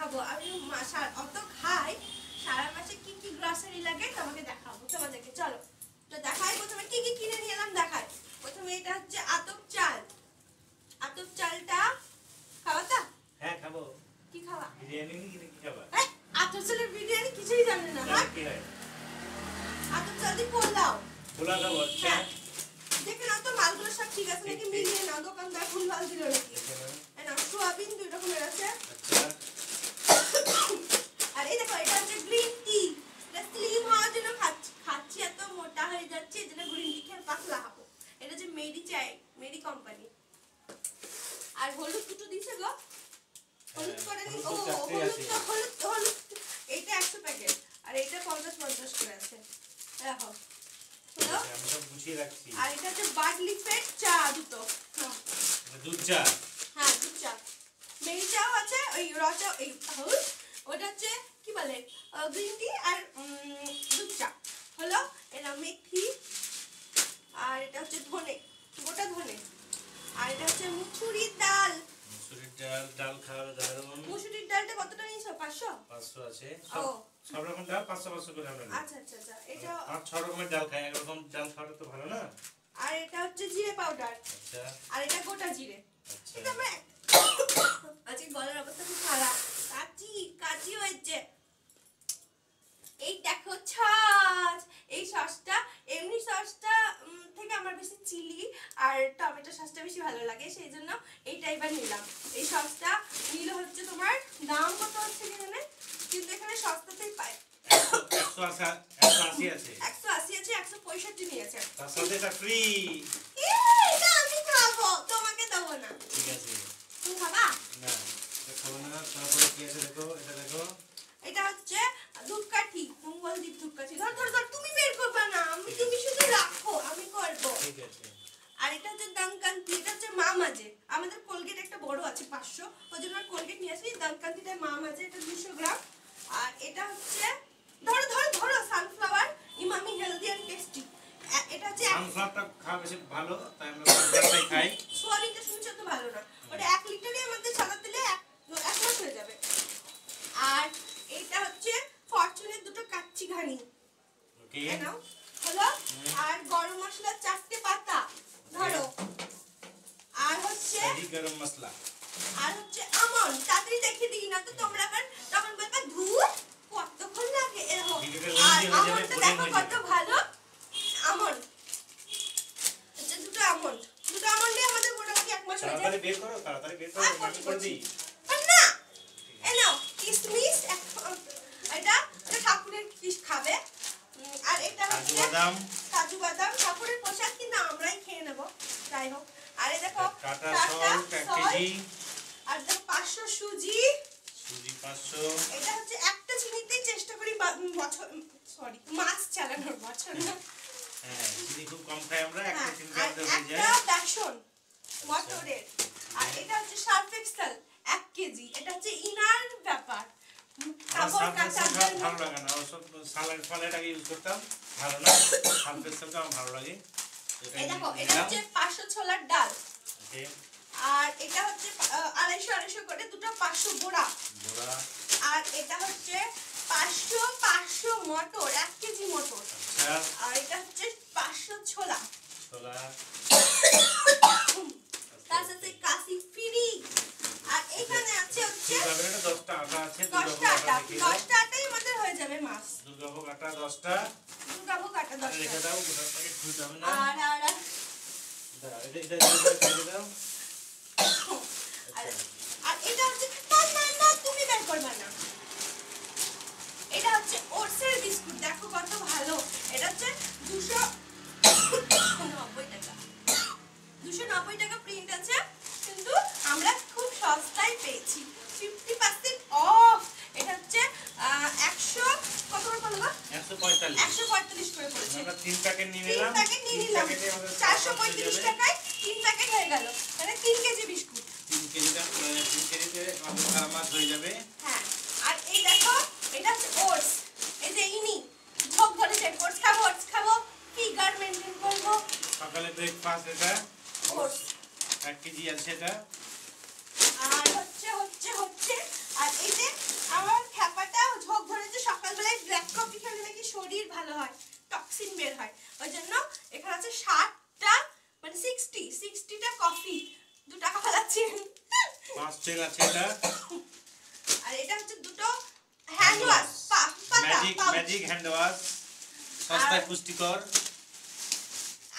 দেখাবো আমি অত খাই সারা মাসে কি কি গ্রসারি লাগে তোমাকে দেখাবো তোমাদেরকে। চলো তো দেখাই প্রথমে কি কি কিনে নিয়ে এলাম দেখাই। প্রথমে এটা হচ্ছে আতপ চাল। আতপ চালটা খাওয়া তা? হ্যাঁ খাবো। কি খাওয়া? বিরিয়ানি কি খাবা? আতপ চালের বিরিয়ানি কিছুই জানে না। হ্যাঁ কি হয়? আতপ চাল দিয়ে পোলাও। পোলাও খাবো। আচ্ছা দেখে নাও তো মালগুলো সব ঠিক আছে নাকি মিলিয়ে নাও। দোকানদার ভুল ভাল দিল নাকি? না সোয়াবিন 2 রকমের আছে। আচ্ছা আর এই দেখো এটা হচ্ছে গ্রিন টি। এটা স্লিম হওয়ার জন্য খাচ্ছি এত মোটা হয়ে যাচ্ছে যেটা গ্রিন টি খেয়ে পাতলা হবো। এটা যে মেডি চাই, মেডি কোম্পানি। আর হলুদ দুটো দিছে গো। হলুদ করে নি। ও হলুদ এটা 100 প্যাকেট আর এটা 50 করে আছে। দেখো হলো আমি সব গুছিয়ে রাখছি। আর এটা হচ্ছে বার্লি ফেট চা দুটো। দুধ চা। হ্যাঁ দুধ চা। মেরি চাও আছে ওই র চা এই ওটা হচ্ছে কি বলে গ্রিন টি আর দুধ চা হলো। এটা মেথি আর এটা হচ্ছে ধনে, গোটা ধনে। আর এটা হচ্ছে মুসুরির ডাল। মুসুরির ডাল খাওয়ার দারুণ। মুসুরির ডালটা কতটা নিয়েছো? 500 আছে। ও সব রকম ডাল 500 করে আমরা নিই। আচ্ছা আচ্ছা আচ্ছা। এটা 5-6 রকমের ডাল খাই। এক রকম ডাল খাওয়া তো ভালো না। আর এটা হচ্ছে জিরে পাউডার। আচ্ছা আর এটা গোটা জিরে। আচ্ছা এটা আমরা আজকে গলার অবস্থা খুব খারাপ। কাচি হয়েছে। এই দেখো সস। এই সসটা এমনি সসটা থেকে আমার বেশি চিলি আর টমেটো সসটা বেশি ভালো লাগে, সেই জন্য এইটা এবার নিলাম। এই সসটা নিলে হচ্ছে তোমার দাম কত হচ্ছে এখানে, কিন্তু এখানে সস্তাতেই পায়। 180 আছে। 180 আছে, 165 নিয়েছে। তার সাথে এটা ফ্রি। এটা আমি খাবো, তোমাকে দেবো না। ঠিক আছে তুমি খাবা না? এটা খাবো না। তারপরে কি আছে দেখো, এটা দেখো। এটা হচ্ছে ধূপকাঠি, মঙ্গলদীপ ধূপকাঠি। ধর ধর ধর, তুমি বের করবে না, তুমি শুধু রাখো, আমি করব। ঠিক আছে। আর এটা হচ্ছে দানকান্তি। এটা হচ্ছে মা মাঝে। আমাদের কোলগেট একটা বড় আছে 500, ওই জন্য কোলগেট নিয়ে আসি। দানকান্তিটা মা মাঝে, এটা 200 গ্রাম। আর এটা হচ্ছে ধরো ধরো ধরো sunflower Emami healthy and tasty. এটা হচ্ছে সানফ্লাওয়ারটা খাওয়া বেশি ভালো, তাই আমরা সানফ্লাওয়ারটাই খাই। সোয়াবিনটা শুনছো তো ভালো না। ওটা 1 লিটারে আমাদের সাদা তেলে 1 মাস হয়ে যাবে। আর এটা হচ্ছে ফরচুনের দুটো কাচ্চি ঘানি। ওকে নাও হলো। আর গরম মশলা 4টে পাতা ধরো। আর হচ্ছে গরম মশলা। আর হচ্ছে আমন। তাড়াতাড়ি দেখে দিই না তো তোমরা তখন বলবে ধুর কতক্ষণ লাগে এরকম। আর আমনটা দেখো কত ভালো আমন। আচ্ছা দুটো আমন দিয়ে আমাদের মোটামুটি 1 মাস হয়ে যায়। তাড়াতাড়ি বের করো, তাড়াতাড়ি বের করো, আমি করে দিই। না এনো কিশমিশ এটা ঠাকুরের কিস খাবে। আর এটা হচ্ছে কাজু বাদাম ঠাকুরের প্রসাদ, কিন্তু আমরাই খেয়ে নেব। যাই হোক। আর এই দেখো কাটা সল্ট 1 কেজি। আর দেখো 500 সুজি 500। এটা হচ্ছে একটা চিনিতেই চেষ্টা করি বছর মাস চালানোর, বছর না। হ্যাঁ চিনি খুব কম খাই আমরা। একটা চিনি আর খাওয়া হয়ে যায়। একটা বেসন মটরের। আর এটা হচ্ছে সার্ফ এক্সেল 1 কেজি। এটা হচ্ছে ইনার ব্যাপার। কাপড় কাচার জন্য ভালো লাগে না। ওসব সালাড ফালাডটাকে ইউজ করতাম, ভালো না। সার্ফ এক্সেলটা আমার ভালো লাগে। এই দেখো এটা হচ্ছে 500 ছোলার ডাল। ওকে। আর এটা হচ্ছে 250 করে দুটো 500 বোড়া। আর এটা হচ্ছে 500 মটর, 1 কেজি মটর। আচ্ছা। আর এটা হচ্ছে 500 ছোলা। তার সাথে কাশি ফ্রি। আর এখানে আছে হচ্ছে 10টা আটা আছে। 10টা আটাই আমাদের হয়ে যাবে মাস। দুর্গাভোগ আটা 10টা। দুর্গাভোগ আটা 10টা রেখে দাও, গোটা প্যাকেট খুলতে হবে না। আর দাও এটা দিয়ে দাও। আর এটা হচ্ছে না তুমি বের করবে না। এটা হচ্ছে ওটসের বিস্কুট। দেখো কত ভালো। এটা হচ্ছে 290 টাকা প্রিন্ট আছে, কিন্তু আমরা খুব সস্তায় পেয়েছি। 50% অফ। এটা হচ্ছে 100 কত করে পড়লো? 145 করে পড়েছে। আমরা 3 প্যাকেট নিয়ে নিলাম। 3 প্যাকেট নিয়ে নিলাম 435 টাকায়। 3 প্যাকেট হয়ে গেল, মানে 3 কেজি বিস্কুট। 3 কেজিতে আমাদের সারা মাস হয়ে যাবে। হ্যাঁ। আর এই দেখো এটা হচ্ছে ওটস। এই যে ইনি ভোগ ধরেছে ওটস খাবো, ফিগার মেইনটেইন করব। সকালে ব্রেকফাস্ট এটা ওটস 1 কেজি আছে এটা। আর হচ্ছে আর এই যে শরীর ভালো হয়, টক্সিন বের হয়। ওই জন্য এখানে আছে 60টা মানে 60টা কফি। 2 টাকা ফেলাচ্ছি। 5 চেন আছে এটা। আর এটা হচ্ছে দুটো হ্যান্ড ওয়াশ পাতা ম্যাজিক হ্যান্ড ওয়াশ, সস্তায় পুষ্টিকর।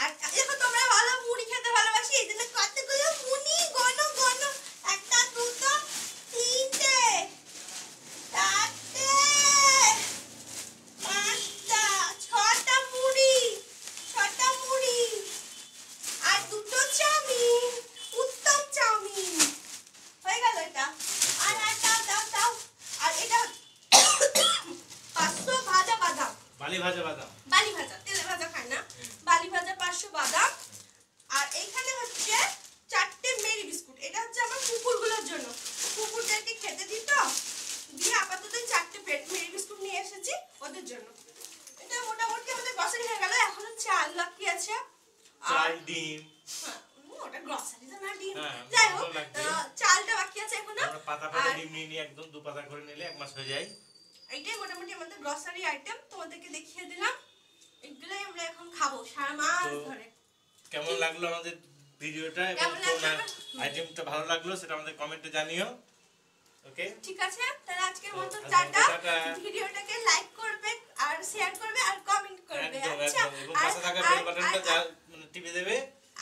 আর দেখো তোমরা ভালো মুড়ি খেতে ভালোবাসি, এই জন্য কতগুলো মুড়ি ঘন ঘন, 1টা 2টা 3টে 4টে 5টা 6টা মুড়ি, 6টা মুড়ি আর 2টো চাউমিন, উত্তম চাউমিন হয়ে গেল এটা। আর দাও আর এটা 500 ভাজা বাদাম, বালি ভাজা বাদাম, বালি ভাজা, তেলে ভাজা খায় না, বালি ভাজা 500 বাদাম। আর এইখানে হচ্ছে 4টে মেরি বিস্কুট। এটা হচ্ছে আমার কুকুরগুলোর জন্য, কুকুরদেরকে খেতে দিই তো, দিয়ে আপাতত 4টে মেরি বিস্কুট নিয়ে এসেছি ওদের জন্য। এটা মোটামুটি আমাদের গ্রসারি হয়ে গেল। এখনো চাল বাকি আছে, চাল, ডিম। হ্যাঁ, ওটা গ্রসারি তো না, ডিম। হ্যাঁ, যাই হোক, ভালো লাগবে। চালটা বাকি আছে এখনো। আমরা পাতা পাতা ডিম নিয়ে নিয়ে একদম 2 পাতা করে নিলে 1 মাস হয়ে যায়। এইটাই মোটামুটি আমাদের গ্রসারি আইটেম, তোমাদেরকে দেখিয়ে দিলাম। এগুলোই আমরা এখন খাবো সারা মাস ধরে। কেমন লাগলো আমাদের ভিডিওটা এবং কেমন লাগলো তোমার আইটেমটা ভালো লাগলো সেটা আমাদের কমেন্টে জানিও। ওকে, ঠিক আছে, তাহলে আজকের মতো আজকের টাটা। মতো টাটা। ভিডিওটাকে লাইক করবে আর শেয়ার করবে আর কমেন্ট করবে। একদম আচ্ছা, একদম, এবং পাশে থাকা বেল বাটনটা মানে টিপে দেবে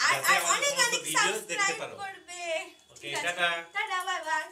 আর যাতে আমাদের অনেক সমস্ত অনেক ভিডিও দেখতে সাবস্ক্রাইব পারো। করবে। ওকে, ঠিক আছে, টাটা। Tata, bye bye.